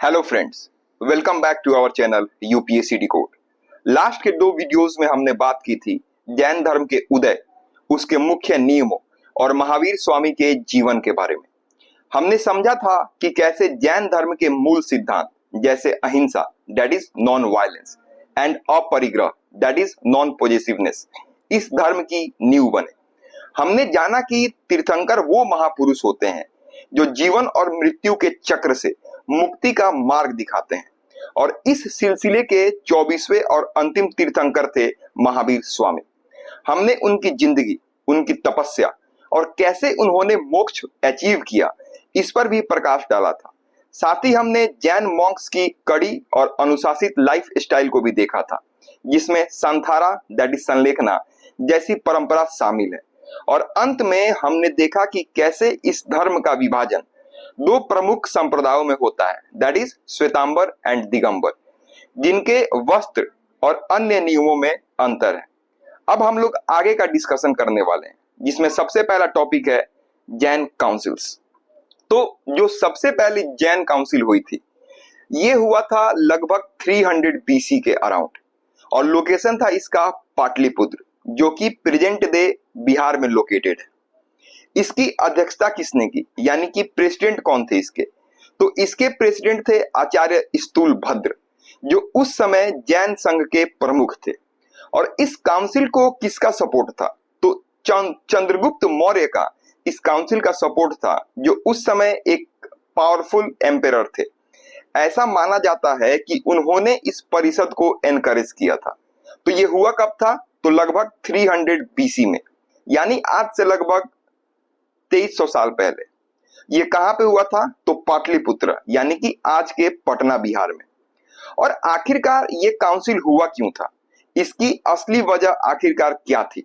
Hello friends, welcome back to our channel UPSC Decode. Last के दो videos में हमने बात की थी जैन धर्म के उदय, उसके मुख्य नियमों और महावीर स्वामी के जीवन के बारे में। हमने समझा था कि कैसे जैन धर्म के मूल सिद्धांत जैसे ahimsa that is non violence and aparigraha that is non possessiveness इस धर्म की नींव बने। हमने जाना कि तीर्थंकर वो महापुरुष होते हैं जो जीवन और मृत्यु के चक्र से मुक्ति का मार्ग दिखाते हैं, और इस सिलसिले के 24वें और अंतिम तीर्थंकर थे महावीर स्वामी। हमने उनकी जिंदगी, उनकी तपस्या और कैसे उन्होंने मोक्ष अचीव किया इस पर भी प्रकाश डाला था। साथ ही हमने जैन मॉन्क्स की कड़ी और अनुशासित लाइफ स्टाइल को भी देखा था, जिसमें संथारा दैट इज संलेखना जैसी परंपरा शामिल है। और अंत में हमने देखा कि कैसे इस धर्म का विभाजन दो प्रमुख संप्रदायों में होता है that is Shvetambar and Digambar, जिनके वस्त्र और अन्य नियमों में अंतर है। अब हम लोग आगे का डिस्कशन करने वाले हैं, जिसमें सबसे पहला टॉपिक है जैन काउंसिल्स। तो जो सबसे पहली जैन काउंसिल हुई थी ये हुआ था लगभग 300 बीसी के अराउंड, और लोकेशन था इसका पाटलिपुत्र, जो कि प्रेजेंट डे बिहार में लोकेटेड है। इसकी अध्यक्षता किसने की, यानी कि प्रेसिडेंट कौन थे इसके? तो इसके प्रेसिडेंट थे आचार्य स्थूलभद्र, जो उस समय जैन संघ के प्रमुख थे। और इस काउंसिल को किसका सपोर्ट था? तो चंद्रगुप्त मौर्य का इस काउंसिल का सपोर्ट था, जो उस समय एक पावरफुल एम्पेरर थे। ऐसा माना जाता है कि उन्होंने इस परिषद को एनकरेज किया था। तो ये हुआ कब था? तो लगभग 300 बीसी में, यानी आज से लगभग 2300 साल पहले। ये कहां पे हुआ था? तो पाटलिपुत्र, यानी कि आज के पटना बिहार में। और आखिरकार ये काउंसिल हुआ क्यों था? इसकी असली वजह आखिरकार क्या थी?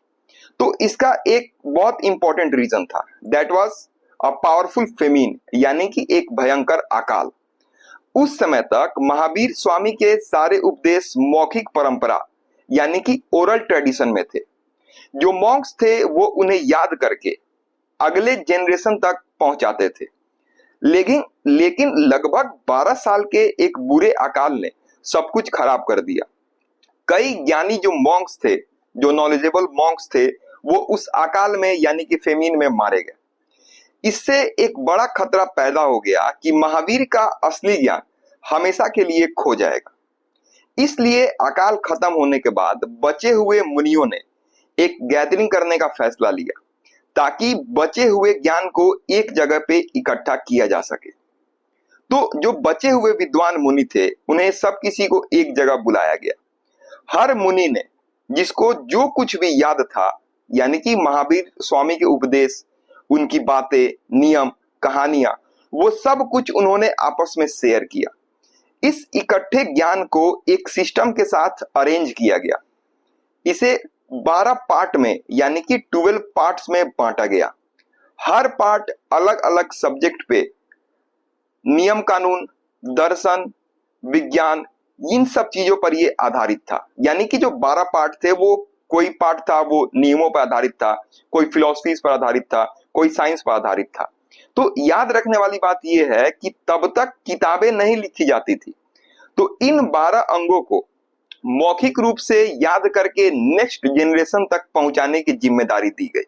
तो इसका एक बहुत इंपॉर्टेंट रीजन था, that was a powerful famine, यानी कि एक भयंकर अकाल। उस समय तक महावीर स्वामी के सारे उपदेश मौखिक परंपरा यानी कि ओरल ट्रेडिशन में थे। जो मॉन्क्स थे वो उन्हें याद करके अगले जनरेशन तक पहुंचाते थे। लेकिन लगभग 12 साल के एक बुरे अकाल ने सब कुछ खराब कर दिया। कई ज्ञानी जो मॉन्क्स थे, जो नॉलेजेबल मॉन्क्स थे, वो उस अकाल में यानी कि फेमिन में मारे गए। इससे एक बड़ा खतरा पैदा हो गया कि महावीर का असली ज्ञान हमेशा के लिए खो जाएगा। इसलिए अकाल खत्म होने के बाद बचे हुए मुनियों ने एक गैदरिंग करने का फैसला लिया, ताकि बचे हुए ज्ञान को एक जगह पे इकट्ठा किया जा सके। तो जो बचे हुए विद्वान मुनि थे, उन्हें सब किसी को एक जगह बुलाया गया। हर मुनि ने जिसको जो कुछ भी याद था, यानी कि महावीर स्वामी के उपदेश, उनकी बातें, नियम, कहानियां, वो सब कुछ उन्होंने आपस में शेयर किया। इस इकट्ठे ज्ञान को एक सिस्टम के साथ अरेंज किया गया। इसे 12 पार्ट में यानी कि 12 पार्ट्स में बांटा गया। हर पार्ट अलग अलग सब्जेक्ट पे नियम कानून, दर्शन, विज्ञान, इन सब चीजों पर ये आधारित था। यानी कि जो 12 पार्ट थे, वो कोई पार्ट था वो नियमों पर आधारित था, कोई फिलॉसफीज पर आधारित था, कोई साइंस पर आधारित था। तो याद रखने वाली बात यह है कि तब तक किताबें नहीं लिखी जाती थी, तो इन 12 अंगों को मौखिक रूप से याद करके नेक्स्ट जनरेशन तक पहुंचाने की जिम्मेदारी दी गई।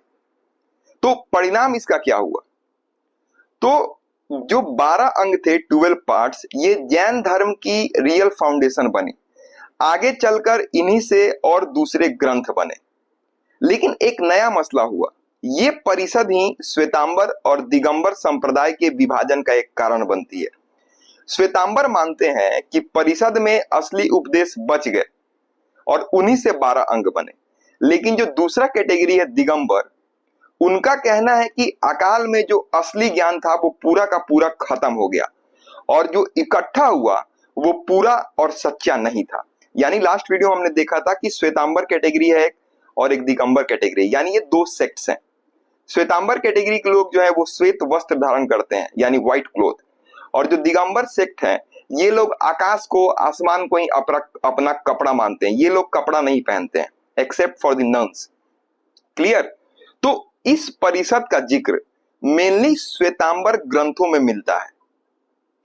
तो परिणाम इसका क्या हुआ? तो जो 12 अंग थे, 12 पार्ट्स, ये जैन धर्म की रियल फाउंडेशन बनी। आगे चलकर इन्हीं से और दूसरे ग्रंथ बने। लेकिन एक नया मसला हुआ। ये परिषद ही श्वेतांबर और दिगंबर संप्रदाय के विभाजन का एक कारण बनती है। श्वेतांबर मानते हैं कि परिषद में असली उपदेश बच गए और उन्हीं से 12 अंग बने। लेकिन जो दूसरा कैटेगरी है दिगंबर, उनका कहना है कि अकाल में जो असली ज्ञान था वो पूरा का पूरा खत्म हो गया, और जो इकट्ठा हुआ वो पूरा और सच्चा नहीं था। यानी लास्ट वीडियो हमने देखा था कि श्वेतांबर कैटेगरी है एक, और एक दिगंबर कैटेगरी, यानी ये दो सेक्ट्स हैं। श्वेतांबर कैटेगरी के लोग जो है वो श्वेत वस्त्र धारण करते हैं, यानी व्हाइट क्लोथ। और जो दिगंबर सेक्ट है, ये लोग आकाश को, आसमान को ही अपना कपड़ा मानते हैं। ये लोग कपड़ा नहीं पहनते हैं except for the nuns. Clear? तो इस परिषद का जिक्र मेनली श्वेतांबर ग्रंथों में मिलता है।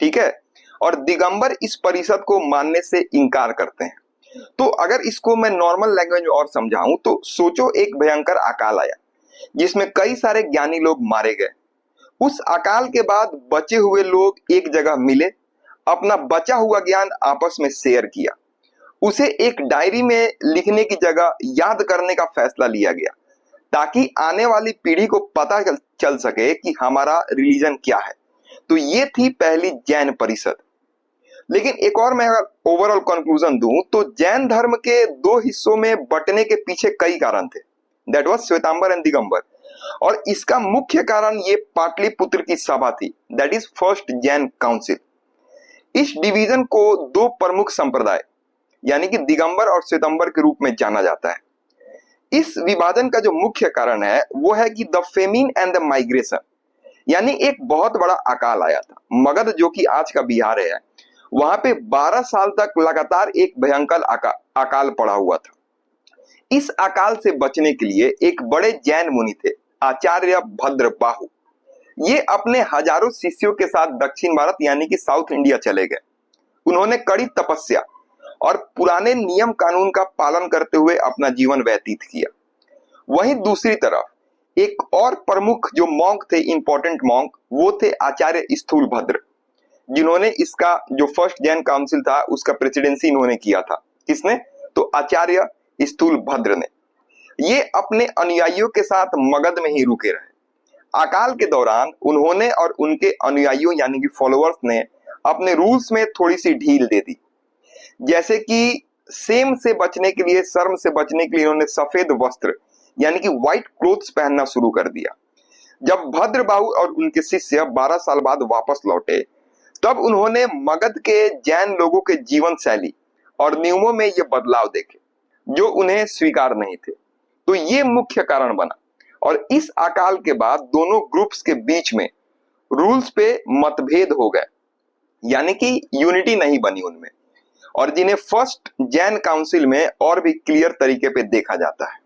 ठीक है? और दिगंबर इस परिषद को मानने से इनकार करते हैं। तो अगर इसको मैं नॉर्मल लैंग्वेज में और समझाऊं तो सोचो, एक भयंकर अकाल आया जिसमें कई सारे ज्ञानी लोग मारे गए। उस अकाल के बाद बचे हुए लोग एक जगह मिले, अपना बचा हुआ ज्ञान आपस में शेयर किया, उसे एक डायरी में लिखने की जगह याद करने का फैसला लिया गया ताकि आने वाली पीढ़ी को पता चल सके कि हमारा रिलीजन क्या है। तो ये थी पहली जैन परिषद। लेकिन एक और मैं अगर ओवरऑल कंक्लूजन दूं तो जैन धर्म के दो हिस्सों में बंटने के पीछे कई कारण थे, that was Shvetambar and Digambar. और इसका मुख्य कारण ये पाटलिपुत्र की सभा थी, that is first Jain council. इस डिवीजन को दो प्रमुख संप्रदाय यानी कि दिगंबर और श्वेतांबर के रूप में जाना जाता है। इस विभाजन का जो मुख्य कारण है वो है कि the famine and the migration, यानी एक बहुत बड़ा अकाल आया था। मगध जो कि आज का बिहार है, वहां पे 12 साल तक लगातार एक भयंकर अकाल पड़ा हुआ था। इस अकाल से बचने के लिए एक बड़े जैन मुनि थे, आचार्य भद्रबाहु। ये अपने हजारों शिष्यों के साथ दक्षिण भारत यानी कि साउथ इंडिया चले गए। उन्होंने कड़ी तपस्या और पुराने नियम कानून का पालन करते हुए अपना जीवन व्यतीत किया। वहीं दूसरी तरफ एक और प्रमुख जो मॉन्क थे, इंपॉर्टेंट मॉन्क, वो थे आचार्य स्थूलभद्र, जिन्होंने इसका जो फर्स्ट जैन काउंसिल था उसका प्रेसिडेंसी इन्होंने किया था। किसने? तो आचार्य स्थूलभद्र ने। ये अपने अनुयायियों के साथ मगध में ही रुके रहे। अकाल के दौरान उन्होंने और उनके अनुयायियों यानी कि फॉलोअर्स ने अपने रूल्स में थोड़ी सी ढील दे दी, जैसे कि सेम से बचने के लिए, शर्म से बचने के लिए इन्होंने सफेद वस्त्र यानी कि व्हाइट क्लोथ्स पहनना शुरू कर दिया। जब भद्रबाहु और उनके शिष्य 12 साल बाद वापस लौटे तब उन्होंने मगध के जैन लोगों के जीवन शैली और नियमों में ये बदलाव देखे जो उन्हें स्वीकार नहीं थे। तो ये मुख्य कारण बना और इस अकाल के बाद दोनों ग्रुप्स के बीच में रूल्स पे मतभेद हो गए, यानी कि यूनिटी नहीं बनी उनमें, और जिन्हें फर्स्ट जैन काउंसिल में और भी क्लियर तरीके पे देखा जाता है।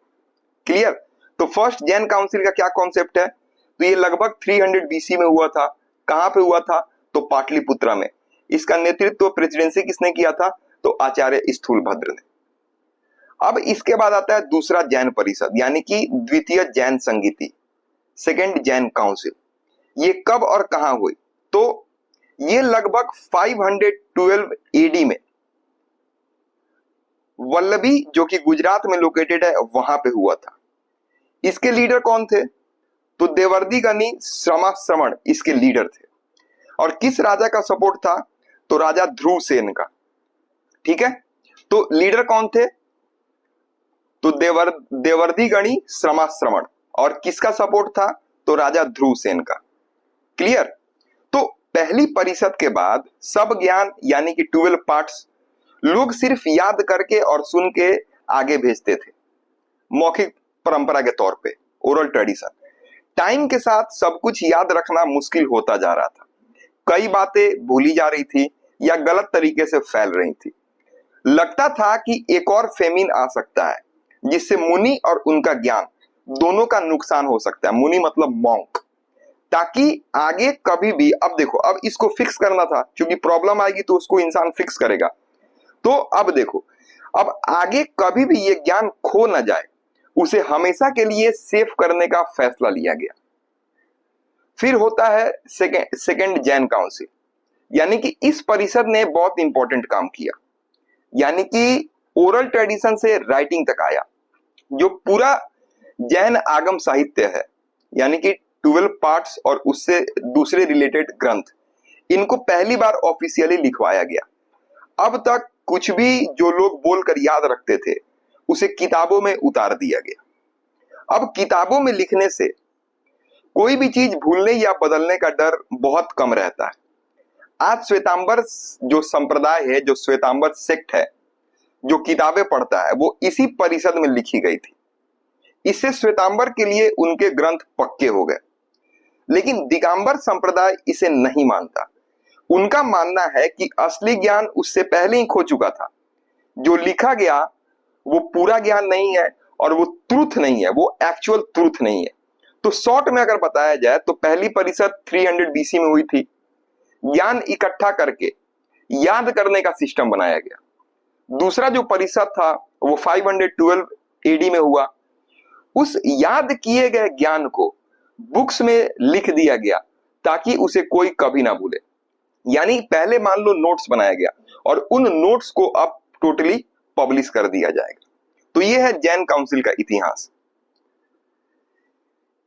क्लियर? तो फर्स्ट जैन काउंसिल का क्या कॉन्सेप्ट है? तो ये लगभग 300 बीसी में हुआ था। कहां पे हुआ था? तो पाटलिपुत्रा में। इसका नेतृत्व प्रेसिडेंसी किसने किया था? तो आचार्य स्थूलभद्र ने। अब इसके बाद आता है दूसरा जैन परिषद यानी कि द्वितीय जैन संगीति, सेकेंड जैन काउंसिल। ये कब और कहां हुई? तो ये लगभग 512 एडी में वल्लभी जो कि गुजरात में लोकेटेड है वहां पे हुआ था। इसके लीडर कौन थे? तो देवर्दी गनी श्रमाश्रमण इसके लीडर थे। और किस राजा का सपोर्ट था? तो राजा ध्रुवसेन का। ठीक है, तो लीडर कौन थे? तो देवर्दी गणी श्रमाश्रमण। और किसका सपोर्ट था? तो राजा ध्रुवसेन का। क्लियर? तो पहली परिषद के बाद सब ज्ञान यानी कि 12 पार्ट्स लोग सिर्फ याद करके और सुन के आगे भेजते थे, मौखिक परंपरा के तौर पे, ओरल ट्रेडिशन। टाइम के साथ सब कुछ याद रखना मुश्किल होता जा रहा था। कई बातें भूली जा रही थी या गलत तरीके से फैल रही थी। लगता था कि एक और फेमिन आ सकता है जिससे मुनि और उनका ज्ञान दोनों का नुकसान हो सकता है। मुनि मतलब मॉन्क, ताकि आगे कभी भी, अब देखो, अब इसको फिक्स करना था क्योंकि प्रॉब्लम आएगी तो उसको इंसान फिक्स करेगा। तो अब देखो, अब आगे कभी भी ये ज्ञान खो ना जाए, उसे हमेशा के लिए सेव करने का फैसला लिया गया। फिर होता है सेकेंड जैन काउंसिल, यानी कि इस परिषद ने बहुत इंपॉर्टेंट काम किया, यानी कि ओरल ट्रेडिशन से राइटिंग तक आया। जो पूरा जैन आगम साहित्य है यानी कि 12 पार्ट्स और उससे दूसरे रिलेटेड ग्रंथ, इनको पहली बार ऑफिशियली लिखवाया गया। अब तक कुछ भी जो लोग बोलकर याद रखते थे उसे किताबों में उतार दिया गया। अब किताबों में लिखने से कोई भी चीज भूलने या बदलने का डर बहुत कम रहता है। आज श्वेतांबर जो संप्रदाय है, जो श्वेतांबर सेक्ट है, जो किताबें पढ़ता है, वो इसी परिषद में लिखी गई थी। इससे श्वेतांबर के लिए उनके ग्रंथ पक्के हो गए। लेकिन दिगंबर संप्रदाय इसे नहीं मानता। उनका मानना है कि असली ज्ञान उससे पहले ही खो चुका था। जो लिखा गया वो पूरा ज्ञान नहीं है और वो ट्रूथ नहीं है, वो एक्चुअल ट्रूथ नहीं है। तो शॉर्ट में अगर बताया जाए तो पहली परिषद 300 बीसी में हुई थी। ज्ञान इकट्ठा करके याद करने का सिस्टम बनाया गया। दूसरा जो परिषद था वो 512 एडी में हुआ। उस याद किए गए ज्ञान को बुक्स में लिख दिया गया ताकि उसे कोई कभी ना भूले। यानी पहले मान लो नोट्स बनाया गया और उन नोट्स को अब टोटली पब्लिश कर दिया जाएगा। तो ये है जैन काउंसिल का इतिहास।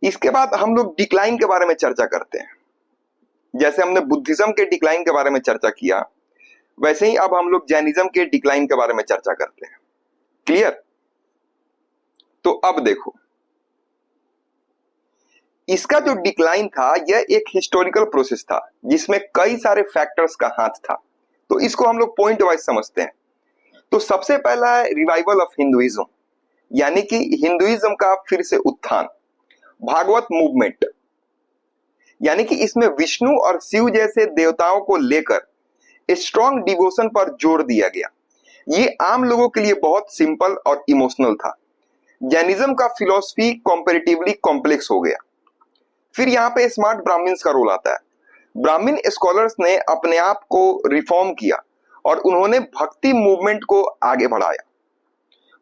इसके बाद हम लोग डिक्लाइन के बारे में चर्चा करते हैं। जैसे हमने बुद्धिज्म के डिक्लाइन के बारे में चर्चा किया, वैसे ही अब हम लोग जैनिज्म के डिक्लाइन के बारे में चर्चा करते हैं। क्लियर? तो अब देखो, इसका जो डिक्लाइन था यह एक हिस्टोरिकल प्रोसेस था जिसमें कई सारे फैक्टर्स का हाथ था। तो इसको हम लोग पॉइंट वाइज समझते हैं। तो सबसे पहला है रिवाइवल ऑफ हिंदुइज्म, यानी कि हिंदुइज्म का फिर से उत्थान। भागवत मूवमेंट, यानी कि इसमें विष्णु और शिव जैसे देवताओं को लेकर स्ट्रॉन्ग डिवोशन पर जोर दिया गया। ये आम लोगों के लिए बहुत सिंपल और इमोशनल था। जैनिज्म का फिलॉसफी कंपैरेटिवली कॉम्प्लेक्स हो गया। फिर यहाँ पे स्मार्ट ब्राह्मण्स का रोल आता है। ब्राह्मण स्कॉलर्स ने अपने आप को रिफॉर्म किया और उन्होंने भक्ति मूवमेंट को आगे बढ़ाया।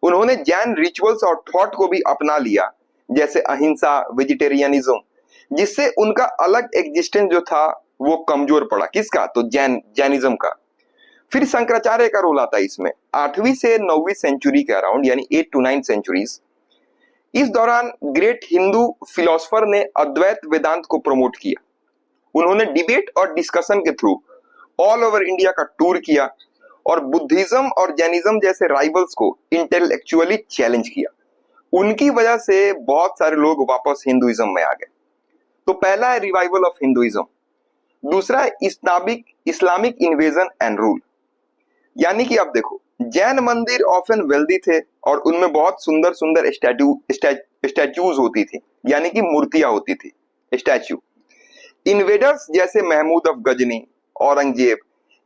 उन्होंने जैन रिचुअल्स और थॉट को भी अपना लिया, जैसे अहिंसा, वेजिटेरियनिज्म, जिससे उनका अलग एग्जिस्टेंस जो था वो कमजोर पड़ा। किसका? तो जैनिज्म का। फिर शंकराचार्य का रोल आता है इसमें 8वीं से 9वीं सेंचुरी के अराउंड, यानी 8 to 9 सेंचुरीज। इस दौरान ग्रेट हिंदू फिलोसोफर ने अद्वैत वेदांत को प्रमोट किया। उन्होंने डिबेट और डिस्कशन के थ्रू ऑल ओवर इंडिया का टूर किया और बुद्धिज्म और जैनिज्म जैसे राइवल्स को इंटेलेक्चुअली चैलेंज किया। उनकी वजह से बहुत सारे लोग वापस हिंदुइज्म में आ गए। तो पहला है रिवाइवल ऑफ हिंदुइज्म। दूसरा है इस्लामिक इन्वेजन एंड रूल, यानी कि अब देखो, जैन मंदिर ऑफन वेल्दी थे और उनमें बहुत सुंदर सुंदर स्टैच्यूज होती थी, यानी कि मूर्तियां होती थी, स्टैच्यू। इन्वेडर्स जैसे महमूद ऑफ गजनी, औरंगजेब,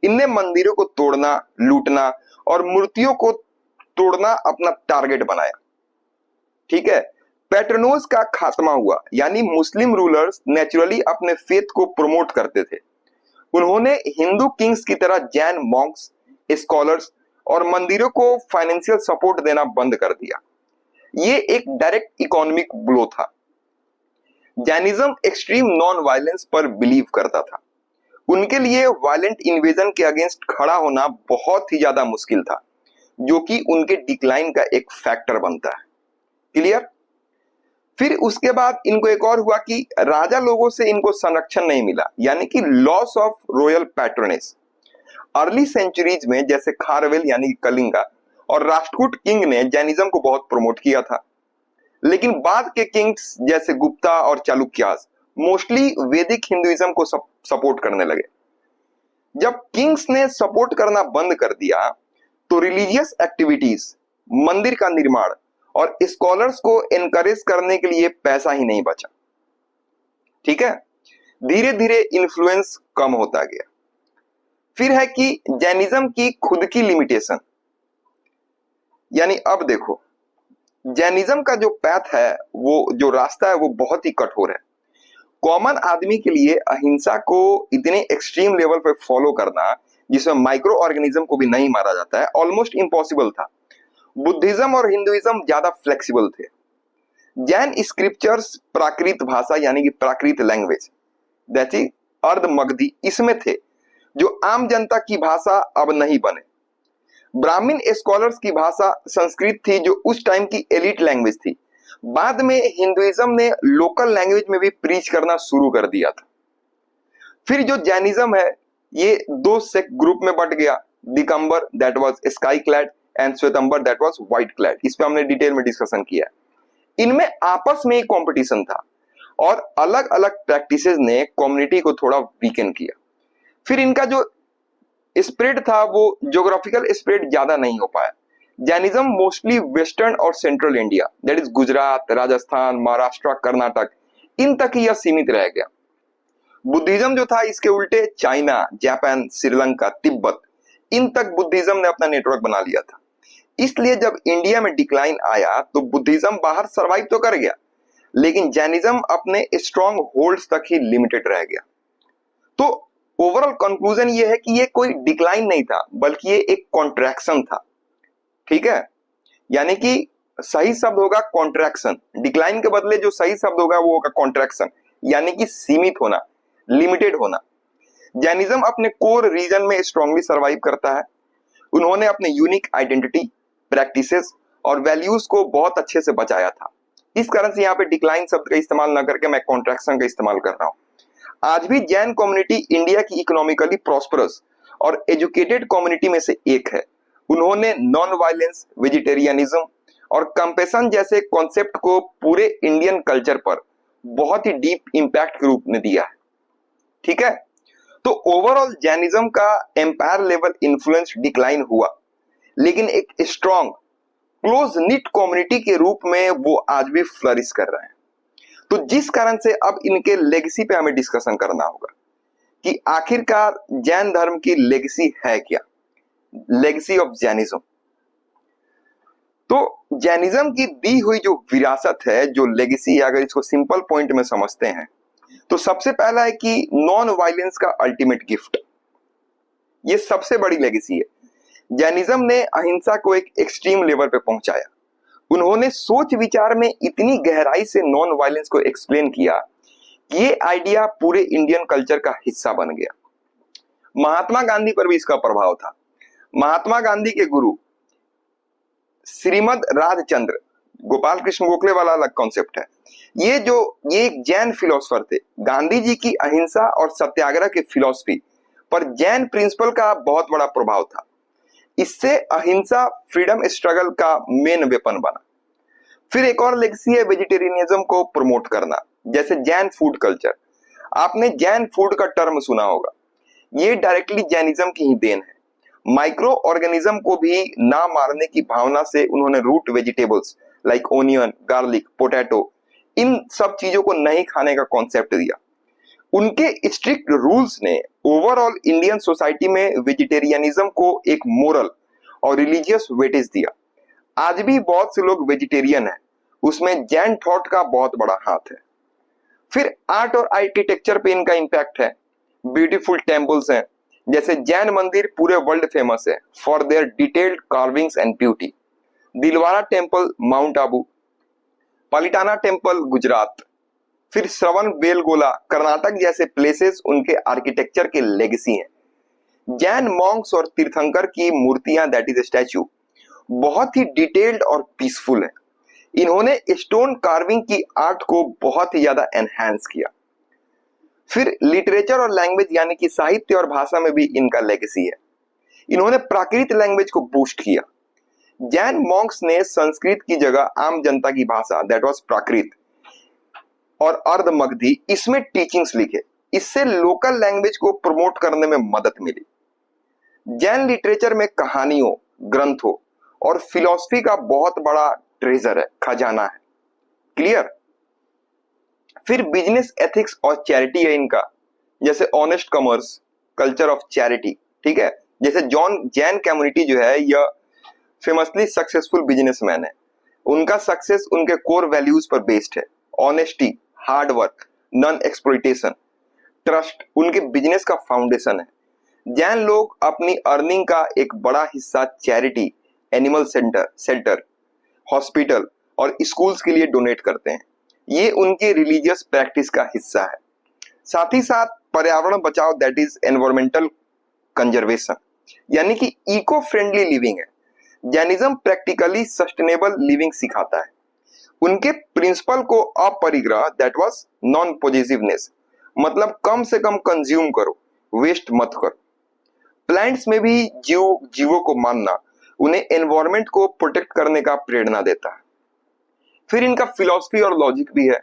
इनने मंदिरों को तोड़ना, लूटना और मूर्तियों को तोड़ना अपना टारगेट बनाया। ठीक है। पैट्रोनोज का खात्मा हुआ, यानी मुस्लिम रूलर्स नेचुरली अपने फेथ को प्रमोट करते थे। उन्होंने हिंदू किंग्स की तरह जैन मॉन्क्स, स्कॉलर्स और मंदिरों को फाइनेंशियल सपोर्ट देना बंद कर दिया। ये एक डायरेक्ट इकोनॉमिक ब्लो था। जैनिज्म एक्सट्रीम नॉन वायलेंस पर बिलीव करता था। उनके लिए वायलेंट इन्वेजन के अगेंस्ट खड़ा होना बहुत ही ज्यादा मुश्किल था, जो कि उनके डिक्लाइन का एक फैक्टर बनता है। क्लियर? फिर उसके बाद इनको एक और हुआ कि राजा लोगों से इनको संरक्षण नहीं मिला, यानी कि loss of royal patronage. Early centuries में जैसे खारवेल यानी कलिंगा और राष्ट्रकूट किंग ने जैनिज्म को बहुत प्रमोट किया था, लेकिन बाद के किंग्स जैसे गुप्ता और चालुक्यास मोस्टली वैदिक हिंदुइज्म को सपोर्ट करने लगे। जब किंग्स ने सपोर्ट करना बंद कर दिया तो रिलीजियस एक्टिविटीज, मंदिर का निर्माण और स्कॉलर्स को एनकरेज करने के लिए पैसा ही नहीं बचा। ठीक है। धीरे धीरे इन्फ्लुएंस कम होता गया। फिर है कि जैनिज्म की खुद की लिमिटेशन, यानी अब देखो, जैनिज्म का जो पैथ है, वो जो रास्ता है वो बहुत ही कठोर है। कॉमन आदमी के लिए अहिंसा को इतने एक्सट्रीम लेवल पे फॉलो करना, जिसमें माइक्रो ऑर्गेनिज्म को भी नहीं मारा जाता है, ऑलमोस्ट इम्पॉसिबल था। बुद्धिज्म और हिंदुइज्म ज्यादा फ्लेक्सिबल थे। जैन स्क्रिप्चर्स प्राकृत भाषा, यानी कि प्राकृत लैंग्वेज, दैट इज अर्ध मगधी, इसमें थे, जो आम जनता की भाषा अब नहीं बने। ब्राह्मण स्कॉलर्स की भाषा संस्कृत थी, जो उस टाइम की एलिट लैंग्वेज थी। बाद में हिंदुइज्म ने लोकल लैंग्वेज में भी प्रीच करना शुरू कर दिया था। फिर जो जैनिज्म है ये दो सेक्ट ग्रुप में बट गया, Digambar that was sky clad and Shvetambar that was white clad. इस पे हमने डिटेल में डिस्कशन किया। इनमें आपस में ही कंपटीशन था और अलग अलग प्रैक्टिसेस ने कम्युनिटी को थोड़ा वीकन किया। फिर इनका जो स्प्रेड था वो ज्योग्राफिकल स्प्रेड ज्यादा नहीं हो पाया। जैनिज्म मोस्टली वेस्टर्न और central India, that is Gujarat, Rajasthan, Maharashtra, Karnataka, इन तक ही यह सीमित रह गया। बुद्धिज्म जो था इसके उल्टे चाइना, जापान, श्रीलंका, तिब्बत, इन तक बुद्धिज्म ने अपना नेटवर्क बना लिया था। इसलिए जब इंडिया में डिक्लाइन आया तो बुद्धिज्म बाहर सरवाइव तो कर गया, लेकिन जैनिज्म अपने स्ट्रॉन्ग होल्ड्स तक ही लिमिटेड रह गया। तो ओवरऑल कंक्लूजन ये है कि ये कोई डिक्लाइन नहीं था, बल्कि ये एक कॉन्ट्रैक्शन था। ठीक है, यानी कि सही शब्द होगा कॉन्ट्रैक्शन। डिक्लाइन के बदले जो सही शब्द होगा वो होगा कॉन्ट्रैक्शन, यानी कि सीमित होना, लिमिटेड होना। जैनिज्म अपने कोर रीजन में स्ट्रांगली सर्वाइव करता है। उन्होंने अपने यूनिक आइडेंटिटी, प्रैक्टिसेस और वैल्यूज को बहुत अच्छे से बचाया था। इस कारण से यहाँ पे डिक्लाइन शब्द का इस्तेमाल ना करके मैं कॉन्ट्रैक्शन का इस्तेमाल कर रहा हूँ। आज भी जैन कम्युनिटी इंडिया की इकोनॉमिकली प्रॉस्परस और एजुकेटेड कम्युनिटी में से एक है। उन्होंने नॉन वायलेंस, वेजिटेरियनिज्म और कंपेशन जैसे कॉन्सेप्ट को पूरे इंडियन कल्चर पर बहुत ही डीप इंपैक्ट के रूप में दिया है। ठीक है, तो ओवरऑल जैनिज्म का एम्पायर लेवल इन्फ्लुएंस डिक्लाइन हुआ, लेकिन एक स्ट्रॉन्ग क्लोज निट कम्युनिटी के रूप में वो आज भी फ्लरिश कर रहे हैं। तो जिस कारण से अब इनके लेगेसी पे हमें डिस्कशन करना होगा कि आखिरकार जैन धर्म की लेगेसी है क्या, लेगेसी ऑफ जैनिज्म। तो जैनिज्म की दी हुई जो विरासत है, जो लेगेसी है, अगर इसको सिंपल पॉइंट में समझते हैं तो सबसे पहला है कि नॉन वायलेंस का अल्टीमेट गिफ्ट। ये सबसे बड़ी लेगेसी है। जैनिज्म ने अहिंसा को एक एक्सट्रीम लेवल पे पहुंचाया। उन्होंने सोच विचार में इतनी गहराई से नॉन वायलेंस को एक्सप्लेन किया कि ये आइडिया पूरे इंडियन कल्चर का हिस्सा बन गया। महात्मा गांधी पर भी इसका प्रभाव था। महात्मा गांधी के गुरु श्रीमद राजचंद्र, गोपाल कृष्ण गोखले वाला अलग कॉन्सेप्ट है। ये एक जैन फिलोसफर थे। गांधी जी की अहिंसा और सत्याग्रह के फिलॉसफी पर जैन प्रिंसिपल का बहुत बड़ा प्रभाव था। इससे अहिंसा फ्रीडम स्ट्रगल का मेन वेपन बना। फिर एक और लेगेसी है वेजिटेरियनिज्म को प्रमोट करना, जैसे जैन फूड कल्चर। आपने जैन फूड का टर्म सुना होगा, ये डायरेक्टली जैनिज्म की ही देन है। माइक्रो ऑर्गेनिज्म को भी ना मारने की भावना से उन्होंने root vegetables like onion, garlic, potato, इन सब चीजों को नहीं खाने का कॉन्सेप्ट दिया। उनके स्ट्रिक्ट रूल्स ने ओवरऑल इंडियन सोसाइटी में वेजिटेरियनिज्म को एक मोरल और रिलीजियस वेटेज दिया। आज भी बहुत से लोग वेजिटेरियन हैं, उसमें जैन थॉट का बहुत बड़ा हाथ है। फिर आर्ट और आर्किटेक्चर पे इनका इंपैक्ट है। ब्यूटीफुल टेम्पल्स हैं, जैसे जैन मंदिर पूरे वर्ल्ड फेमस है for their detailed carvings and beauty. Dilwara temple Mount Abu, Palitana temple Gujarat, फिर श्रवण बेलगोला कर्नाटक जैसे प्लेसेस उनके आर्किटेक्चर के लेगेसी हैं। जैन मॉन्क्स और तीर्थंकर की मूर्तियां, दैट इज स्टैचू, बहुत ही डिटेल्ड और पीसफुल है। इन्होंने स्टोन कार्विंग की आर्ट को बहुत ही ज्यादा एनहांस किया। फिर लिटरेचर और लैंग्वेज यानी कि साहित्य और भाषा में भी इनका लेगेसी है। इन्होंने प्राकृत लैंग्वेज को बूस्ट किया। जैन मॉन्क्स ने संस्कृत की जगह आम जनता की भाषा, दैट वाज प्राकृत और अर्ध मगधी, इसमें टीचिंग्स लिखे। इससे लोकल लैंग्वेज को प्रमोट करने में मदद मिली। जैन लिटरेचर में कहानियों, ग्रंथों और फिलॉसफी का बहुत बड़ा ट्रेजर है, खजाना है। क्लियर। फिर बिजनेस एथिक्स और चैरिटी है इनका, जैसे honest commerce, culture of charity. ठीक है, जैसे जैन कम्युनिटी जो है यह फेमसली सक्सेसफुल बिजनेसमैन है। उनका सक्सेस उनके कोर वैल्यूज पर बेस्ड है। Honesty, hard work, non exploitation, trust उनके बिजनेस का फाउंडेशन है। जैन लोग अपनी अर्निंग का एक बड़ा हिस्सा चैरिटी, एनिमल सेंटर, हॉस्पिटल और स्कूल्स के लिए डोनेट करते हैं। ये उनके रिलीजियस प्रैक्टिस का हिस्सा है। साथ ही साथ पर्यावरण बचाव, दैट इज एनवायरमेंटल कंजर्वेशन, यानी कि इको फ्रेंडली लिविंग है। जैनिज्म प्रैक्टिकली सस्टेनेबल लिविंग सिखाता है। उनके प्रिंसिपल को अपरिग्रह, दैट वाज नॉन पॉजिटिवनेस, मतलब कम से कम कंज्यूम करो, वेस्ट मत करो। प्लांट्स में भी जीवों को मानना उन्हें एनवायरमेंट को प्रोटेक्ट करने का प्रेरणा देता है। फिर इनका फिलॉसफी और लॉजिक भी है,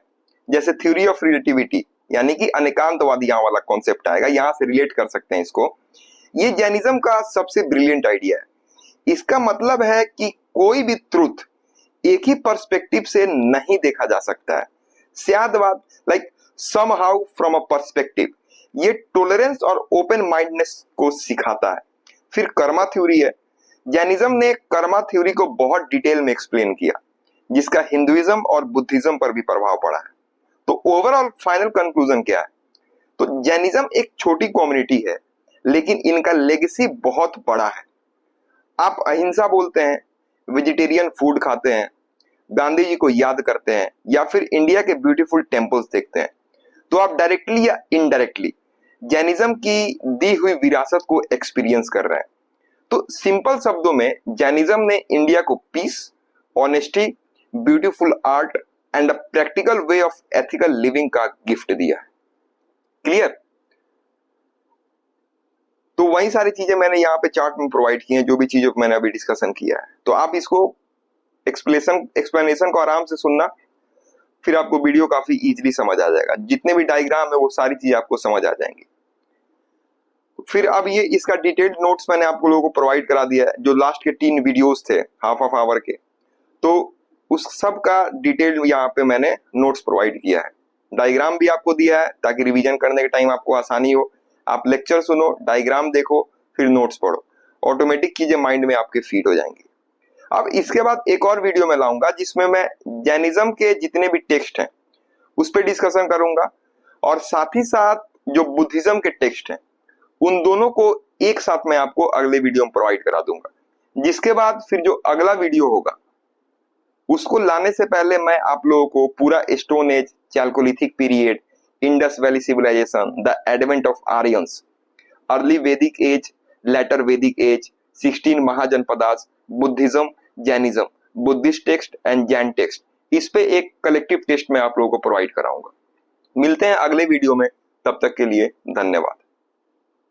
जैसे थ्योरी ऑफ रिलेटिविटी, यानी कि अनेकांतवादी यहाँ वाला कॉन्सेप्ट आएगा, यहाँ से रिलेट कर सकते हैं इसको। ये जैनिज्म का सबसे ब्रिलियंट आइडिया है। इसका मतलब है कि कोई भी ट्रुथ एक ही पर्सपेक्टिव से नहीं देखा जा सकता है। Syadvada, like somehow from a perspective, ये टॉलरेंस और ओपन माइंडनेस को सिखाता है। फिर कर्मा थ्योरी है। जैनिज्म ने कर्मा थ्योरी को बहुत डिटेल में एक्सप्लेन किया, जिसका हिंदुइज्म और बुद्धिज्म पर भी प्रभाव पड़ा है। तो ओवरऑल फाइनल कंक्लूजन क्या है? तो जैनिज्म एक छोटी कम्युनिटी है, लेकिन इनका लेगेसी बहुत बड़ा है। आप अहिंसा बोलते हैं, वेजिटेरियन फूड खाते हैं, गांधी जी को याद करते हैं, या फिर इंडिया के ब्यूटीफुल टेम्पल्स देखते हैं, तो आप डायरेक्टली या इनडायरेक्टली जैनिज्म की दी हुई विरासत को एक्सपीरियंस कर रहे हैं। तो सिंपल शब्दों में जैनिज्म ने इंडिया को peace, honesty, beautiful art and a practical way of ethical living का गिफ्ट दिया है। क्लियर? तो वही सारी चीजें मैंने यहाँ पे चार्ट में प्रोवाइड की हैं, जो भी चीजों को मैंने अभी डिस्कशन किया है। तो आप इसको एक्सप्लेनेशन को आराम से सुनना, फिर आपको वीडियो काफी इजीली समझ आ जाएगा। जितने भी डायग्राम है वो सारी चीजें आपको समझ आ जाएंगी। फिर अब ये इसका डिटेल्ड नोट्स मैंने आप लोगों को प्रोवाइड करा दिया है, जो लास्ट के 3 वीडियोस थे हाफ ऑफ आवर के, तो उस सब का डिटेल यहाँ पे मैंने नोट्स प्रोवाइड किया है। डायग्राम भी आपको दिया है ताकि रिवीजन करने के टाइम आपको आसानी हो। आप लेक्चर सुनो, डायग्राम देखो, फिर नोट्स पढ़ो, ऑटोमेटिक चीजें माइंड में आपके फीड हो जाएंगी। अब इसके बाद एक और वीडियो में लाऊंगा जिसमें मैं जैनिज्म के जितने भी टेक्स्ट हैं उस पर डिस्कशन करूंगा, और साथ ही साथ जो बुद्धिज्म के टेक्स्ट हैं उन दोनों को एक साथ मैं आपको अगले वीडियो में प्रोवाइड करा दूंगा। जिसके बाद फिर जो अगला वीडियो होगा उसको लाने से पहले मैं आप लोगों को पूरा stone age, chalcolithic period, Indus valley civilisation, the advent of Aryans, early Vedic age, later Vedic age, 16 mahajanapadas, Buddhism, Jainism, Buddhist text and Jain text, इस पे एक कलेक्टिव टेस्ट में आप लोगों को प्रोवाइड कराऊंगा। मिलते हैं अगले वीडियो में, तब तक के लिए धन्यवाद।